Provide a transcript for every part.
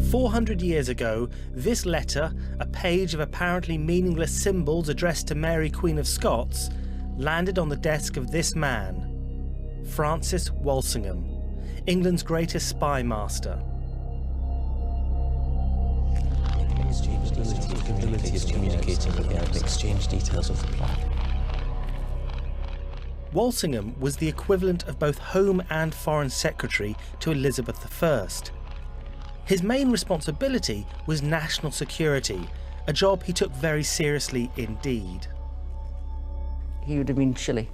400 years ago, this letter, a page of apparently meaningless symbols addressed to Mary, Queen of Scots, landed on the desk of this man, Francis Walsingham, England's greatest spy master. Communicating with the and exchange details of the plot. Walsingham was the equivalent of both Home and Foreign Secretary to Elizabeth I. His main responsibility was national security, a job he took very seriously indeed. He would have been chilly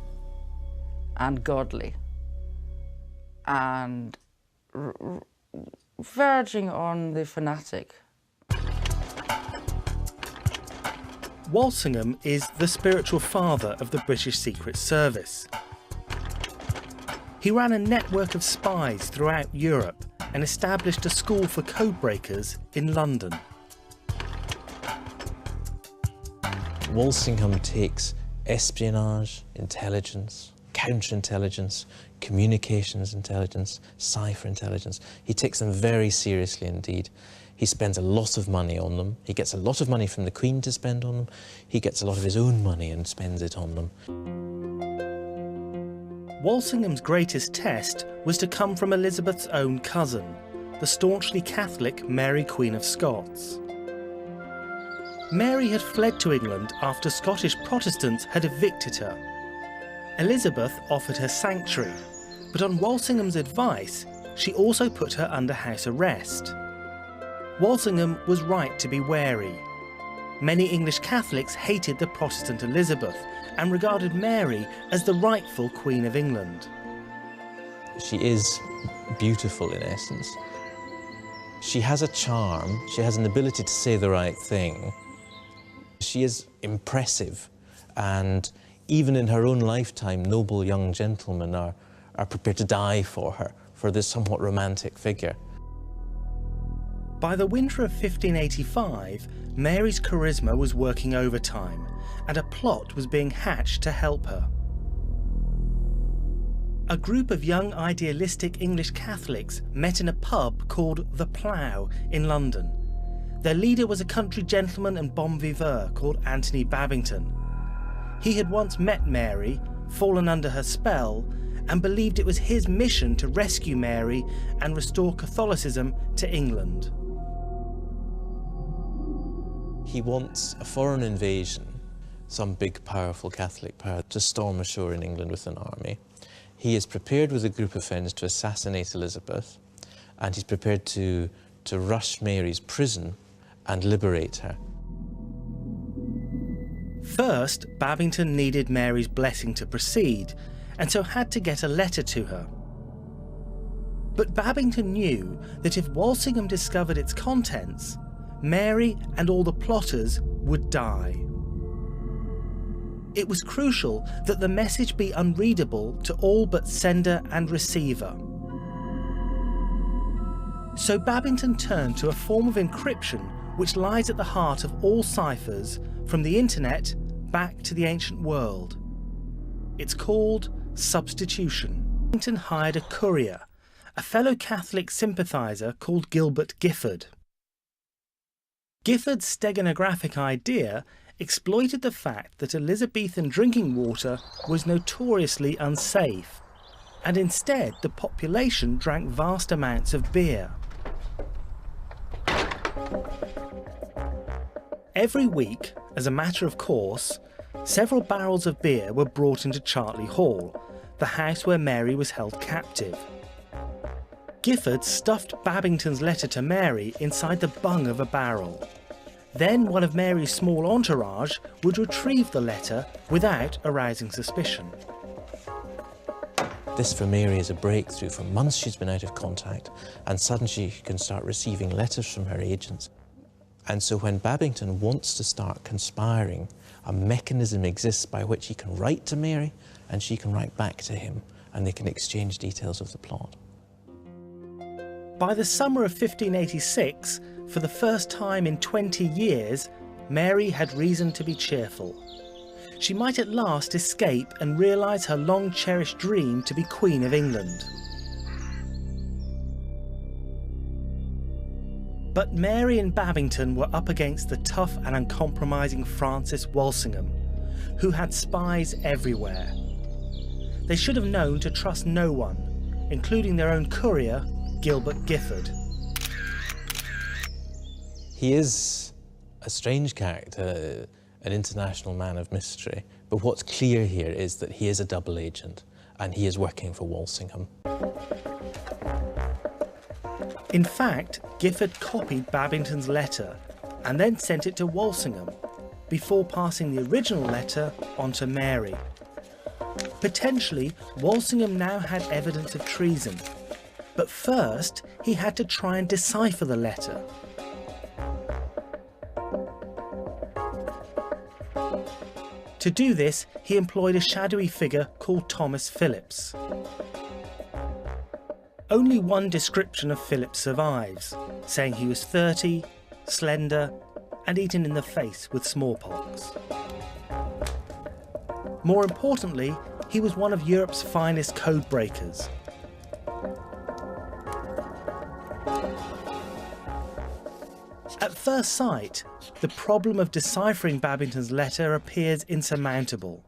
and godly and verging on the fanatic. Walsingham is the spiritual father of the British Secret Service. He ran a network of spies throughout Europe and established a school for codebreakers in London. Walsingham takes espionage, intelligence, counterintelligence, communications intelligence, cipher intelligence. He takes them very seriously indeed. He spends a lot of money on them. He gets a lot of money from the Queen to spend on them. He gets a lot of his own money and spends it on them. Walsingham's greatest test was to come from Elizabeth's own cousin, the staunchly Catholic Mary, Queen of Scots. Mary had fled to England after Scottish Protestants had evicted her. Elizabeth offered her sanctuary, but on Walsingham's advice, she also put her under house arrest. Walsingham was right to be wary. Many English Catholics hated the Protestant Elizabeth and regarded Mary as the rightful Queen of England. She is beautiful in essence. She has a charm, she has an ability to say the right thing. She is impressive, and even in her own lifetime, noble young gentlemen are prepared to die for her, for this somewhat romantic figure. By the winter of 1585, Mary's charisma was working overtime, and a plot was being hatched to help her. A group of young idealistic English Catholics met in a pub called The Plough in London. Their leader was a country gentleman and bon vivant called Anthony Babbington. He had once met Mary, fallen under her spell, and believed it was his mission to rescue Mary and restore Catholicism to England. He wants a foreign invasion, some big powerful Catholic power, to storm ashore in England with an army. He is prepared with a group of friends to assassinate Elizabeth, and he's prepared to rush Mary's prison and liberate her. First, Babbington needed Mary's blessing to proceed, and so had to get a letter to her. But Babbington knew that if Walsingham discovered its contents, Mary and all the plotters would die. It was crucial that the message be unreadable to all but sender and receiver. So Babbington turned to a form of encryption which lies at the heart of all ciphers, from the internet back to the ancient world. It's called substitution. Babbington hired a courier, a fellow Catholic sympathiser called Gilbert Gifford. Gifford's steganographic idea exploited the fact that Elizabethan drinking water was notoriously unsafe, and instead the population drank vast amounts of beer. Every week, as a matter of course, several barrels of beer were brought into Chartley Hall, the house where Mary was held captive. Gifford stuffed Babbington's letter to Mary inside the bung of a barrel. Then one of Mary's small entourage would retrieve the letter without arousing suspicion. This for Mary is a breakthrough. For months she's been out of contact, and suddenly she can start receiving letters from her agents. And so when Babbington wants to start conspiring, a mechanism exists by which he can write to Mary and she can write back to him, and they can exchange details of the plot. By the summer of 1586, for the first time in 20 years, Mary had reason to be cheerful. She might at last escape and realise her long-cherished dream to be Queen of England. But Mary and Babbington were up against the tough and uncompromising Francis Walsingham, who had spies everywhere. They should have known to trust no one, including their own courier, Gilbert Gifford. He is a strange character, an international man of mystery, but what's clear here is that he is a double agent, and he is working for Walsingham. In fact, Gifford copied Babbington's letter and then sent it to Walsingham before passing the original letter on to Mary. Potentially, Walsingham now had evidence of treason, but first he had to try and decipher the letter. To do this, he employed a shadowy figure called Thomas Phillips. Only one description of Phillips survives, saying he was 30, slender, and eaten in the face with smallpox. More importantly, he was one of Europe's finest code breakers. At first sight, the problem of deciphering Babbington's letter appears insurmountable.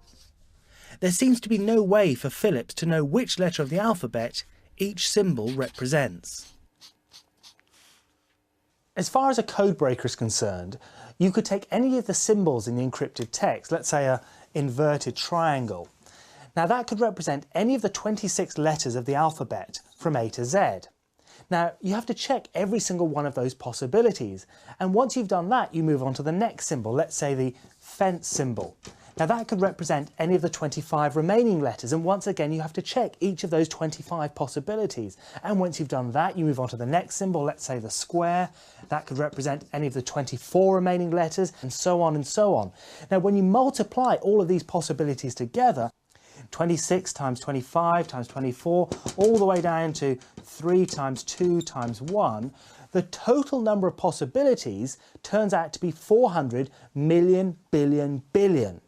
There seems to be no way for Phillips to know which letter of the alphabet each symbol represents. As far as a code breaker is concerned, you could take any of the symbols in the encrypted text, let's say an inverted triangle. Now that could represent any of the 26 letters of the alphabet from A to Z. Now you have to check every single one of those possibilities, and once you've done that you move on to the next symbol, let's say the fence symbol. Now that could represent any of the 25 remaining letters, and once again you have to check each of those 25 possibilities. And once you've done that, you move on to the next symbol, let's say the square. That could represent any of the 24 remaining letters, and so on and so on. Now when you multiply all of these possibilities together, 26 times 25 times 24, all the way down to 3 times 2 times 1, the total number of possibilities turns out to be 400 million billion billion.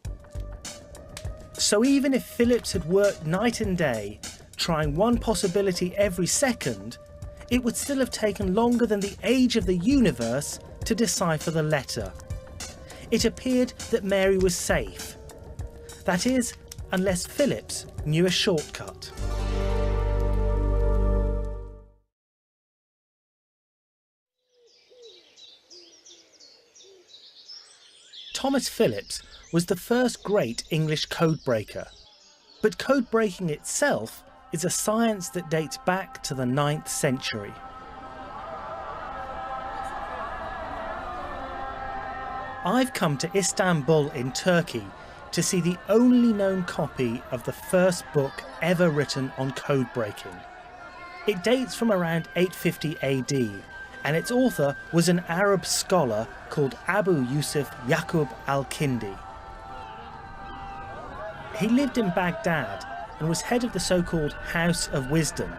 So even if Phillips had worked night and day, trying one possibility every second, it would still have taken longer than the age of the universe to decipher the letter. It appeared that Mary was safe. That is, unless Phillips knew a shortcut. Thomas Phillips was the first great English code breaker, but code breaking itself is a science that dates back to the 9th century. I've come to Istanbul in Turkey to see the only known copy of the first book ever written on code breaking. It dates from around 850 AD, and its author was an Arab scholar called Abu Yusuf Yaqub al-Kindi. He lived in Baghdad and was head of the so-called House of Wisdom,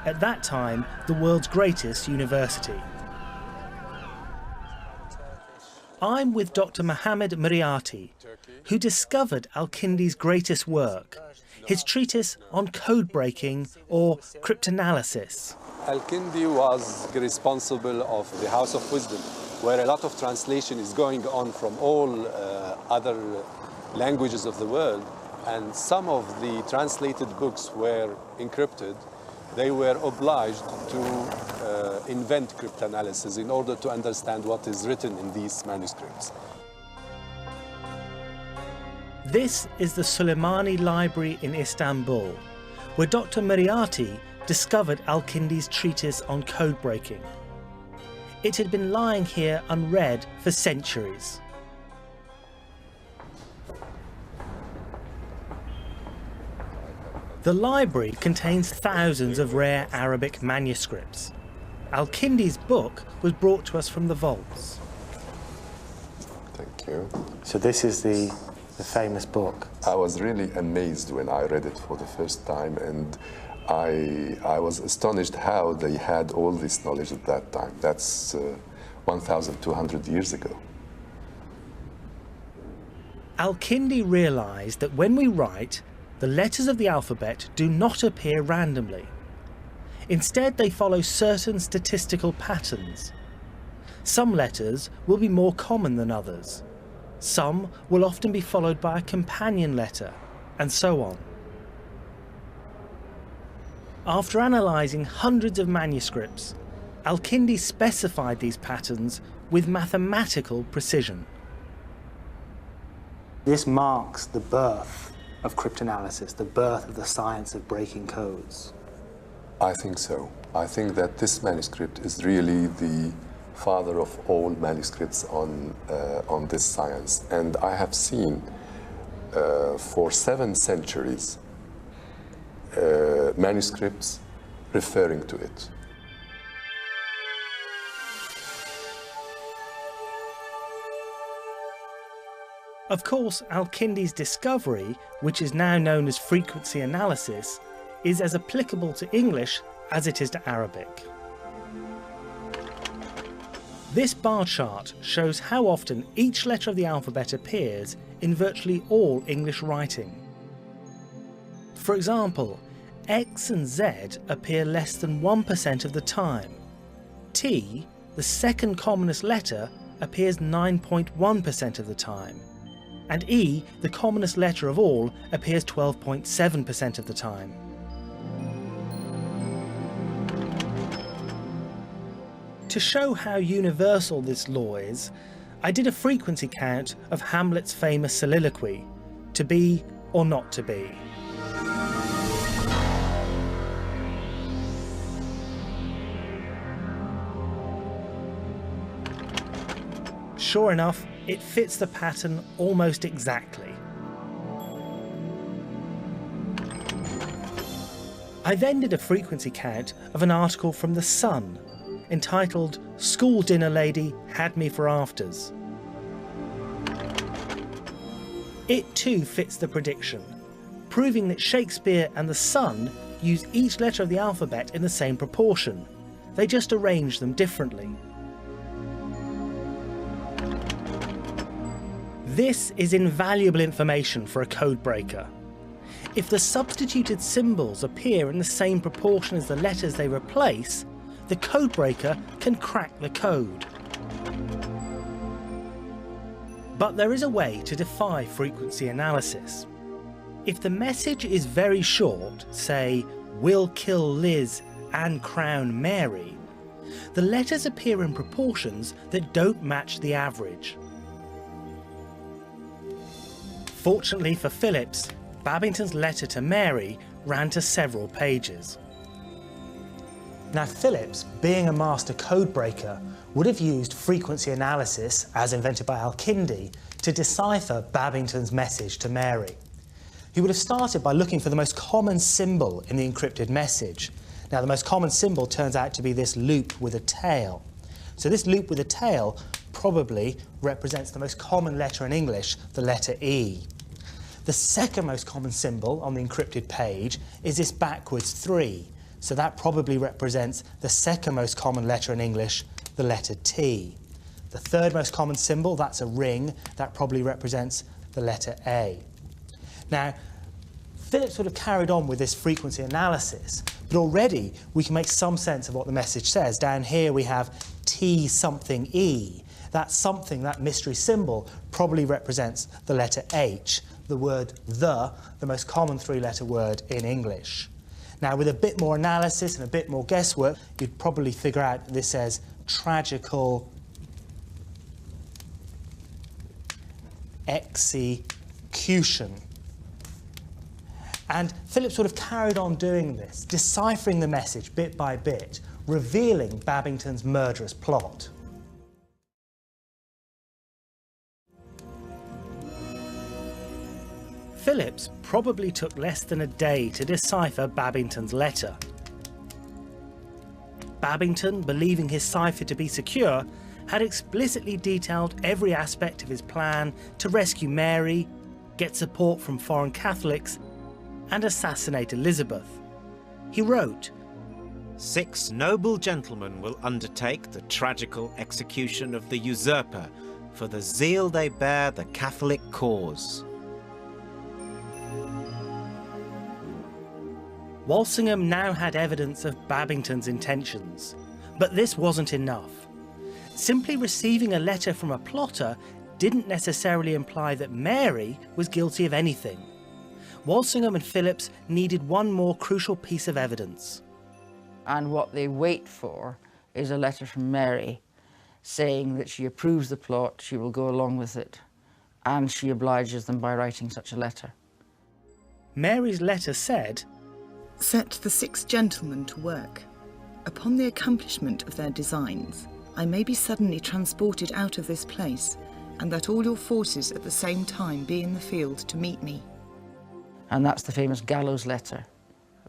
at that time the world's greatest university. I'm with Dr. Mohammed Moriarty, who discovered al-Kindi's greatest work, his treatise on code breaking or cryptanalysis. Al-Kindi was responsible of the House of Wisdom, where a lot of translation is going on from all other languages of the world, and some of the translated books were encrypted. They were obliged to invent cryptanalysis in order to understand what is written in these manuscripts. This is the Suleimani Library in Istanbul, where Dr. Moriarty discovered al-Kindi's treatise on code breaking. It had been lying here unread for centuries. The library contains thousands of rare Arabic manuscripts. Al-Kindi's book was brought to us from the vaults. Thank you. So this is the famous book. I was really amazed when I read it for the first time, and I was astonished how they had all this knowledge at that time. That's 1,200 years ago. Al-Kindi realised that when we write, the letters of the alphabet do not appear randomly. Instead, they follow certain statistical patterns. Some letters will be more common than others. Some will often be followed by a companion letter, and so on. After analysing hundreds of manuscripts, Al-Kindi specified these patterns with mathematical precision. This marks the birth of cryptanalysis, the birth of the science of breaking codes. I think so. I think that this manuscript is really the father of all manuscripts on this science. And I have seen for 7 centuries manuscripts referring to it. Of course, Al-Kindi's discovery, which is now known as frequency analysis, is as applicable to English as it is to Arabic. This bar chart shows how often each letter of the alphabet appears in virtually all English writing. For example, X and Z appear less than 1% of the time. T, the second commonest letter, appears 9.1% of the time. And E, the commonest letter of all, appears 12.7% of the time. To show how universal this law is, I did a frequency count of Hamlet's famous soliloquy, "To be or not to be." Sure enough, it fits the pattern almost exactly. I then did a frequency count of an article from The Sun, entitled "School Dinner Lady Had Me for Afters." It too fits the prediction, proving that Shakespeare and The Sun use each letter of the alphabet in the same proportion. They just arrange them differently. This is invaluable information for a code breaker. If the substituted symbols appear in the same proportion as the letters they replace, the code breaker can crack the code. But there is a way to defy frequency analysis. If the message is very short, say, "We'll kill Liz and crown Mary," the letters appear in proportions that don't match the average. Fortunately for Phillips, Babbington's letter to Mary ran to several pages. Now Phillips, being a master code breaker, would have used frequency analysis, as invented by Al-Kindi, to decipher Babbington's message to Mary. He would have started by looking for the most common symbol in the encrypted message. Now the most common symbol turns out to be this loop with a tail. So this loop with a tail probably represents the most common letter in English, the letter E. The second most common symbol on the encrypted page is this backwards 3. So that probably represents the second most common letter in English, the letter T. The third most common symbol, that's a ring, that probably represents the letter A. Now, Phillips would have carried on with this frequency analysis, but already we can make some sense of what the message says. Down here we have T something E. That something, that mystery symbol, probably represents the letter H, the word the most common 3-letter word in English. Now, with a bit more analysis and a bit more guesswork, you'd probably figure out this says tragical execution. And Phillips would have carried on doing this, deciphering the message bit by bit, revealing Babbington's murderous plot. Phillips probably took less than a day to decipher Babbington's letter. Babbington, believing his cipher to be secure, had explicitly detailed every aspect of his plan to rescue Mary, get support from foreign Catholics, and assassinate Elizabeth. He wrote, "6 noble gentlemen will undertake the tragical execution of the usurper for the zeal they bear the Catholic cause." Walsingham now had evidence of Babbington's intentions, but this wasn't enough. Simply receiving a letter from a plotter didn't necessarily imply that Mary was guilty of anything. Walsingham and Phillips needed one more crucial piece of evidence. And what they wait for is a letter from Mary saying that she approves the plot, she will go along with it, and she obliges them by writing such a letter. Mary's letter said, "Set the 6 gentlemen to work. Upon the accomplishment of their designs, I may be suddenly transported out of this place, and that all your forces at the same time be in the field to meet me." And that's the famous gallows letter.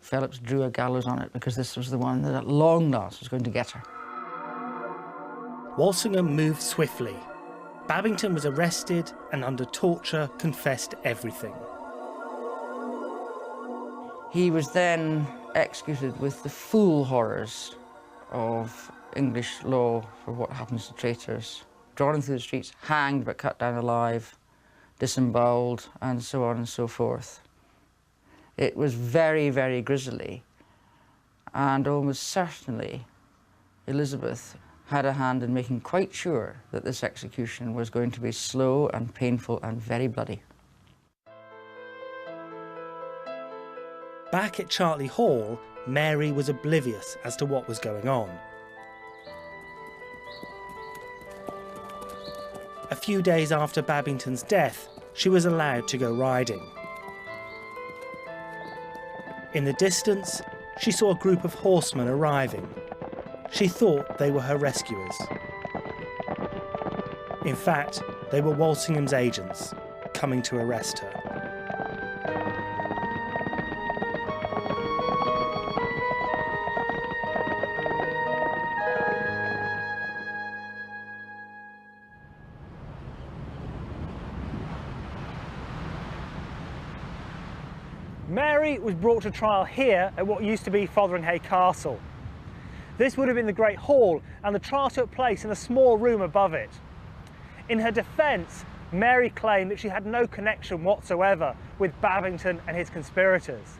Phillips drew a gallows on it because this was the one that at long last was going to get her. Walsingham moved swiftly. Babbington was arrested and under torture confessed everything. He was then executed with the full horrors of English law for what happens to traitors. Drawn through the streets, hanged but cut down alive, disemboweled, and so on and so forth. It was very, very grisly, and almost certainly Elizabeth had a hand in making quite sure that this execution was going to be slow and painful and very bloody. Back at Chartley Hall, Mary was oblivious as to what was going on. A few days after Babbington's death, she was allowed to go riding. In the distance, she saw a group of horsemen arriving. She thought they were her rescuers. In fact, they were Walsingham's agents, coming to arrest her. Mary was brought to trial here at what used to be Fotheringhay Castle. This would have been the Great Hall, and the trial took place in a small room above it. In her defence, Mary claimed that she had no connection whatsoever with Babbington and his conspirators.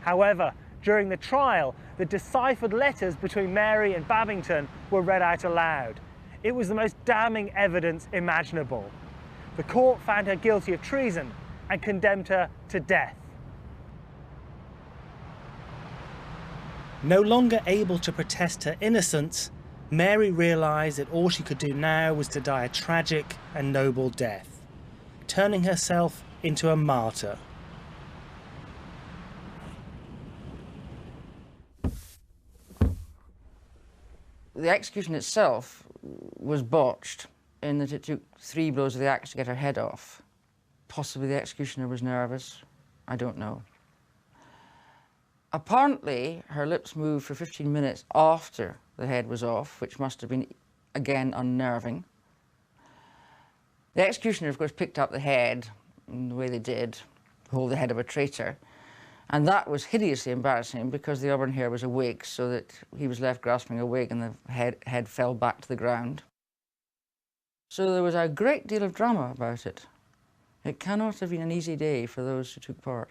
However, during the trial, the deciphered letters between Mary and Babbington were read out aloud. It was the most damning evidence imaginable. The court found her guilty of treason and condemned her to death. No longer able to protest her innocence, Mary realised that all she could do now was to die a tragic and noble death, turning herself into a martyr. The execution itself was botched in that it took 3 blows of the axe to get her head off. Possibly the executioner was nervous, I don't know. Apparently, her lips moved for 15 minutes after the head was off, which must have been, again, unnerving. The executioner, of course, picked up the head in the way they did, hold the head of a traitor, and that was hideously embarrassing because the auburn hair was a wig, so that he was left grasping a wig and the head fell back to the ground. So there was a great deal of drama about it. It cannot have been an easy day for those who took part.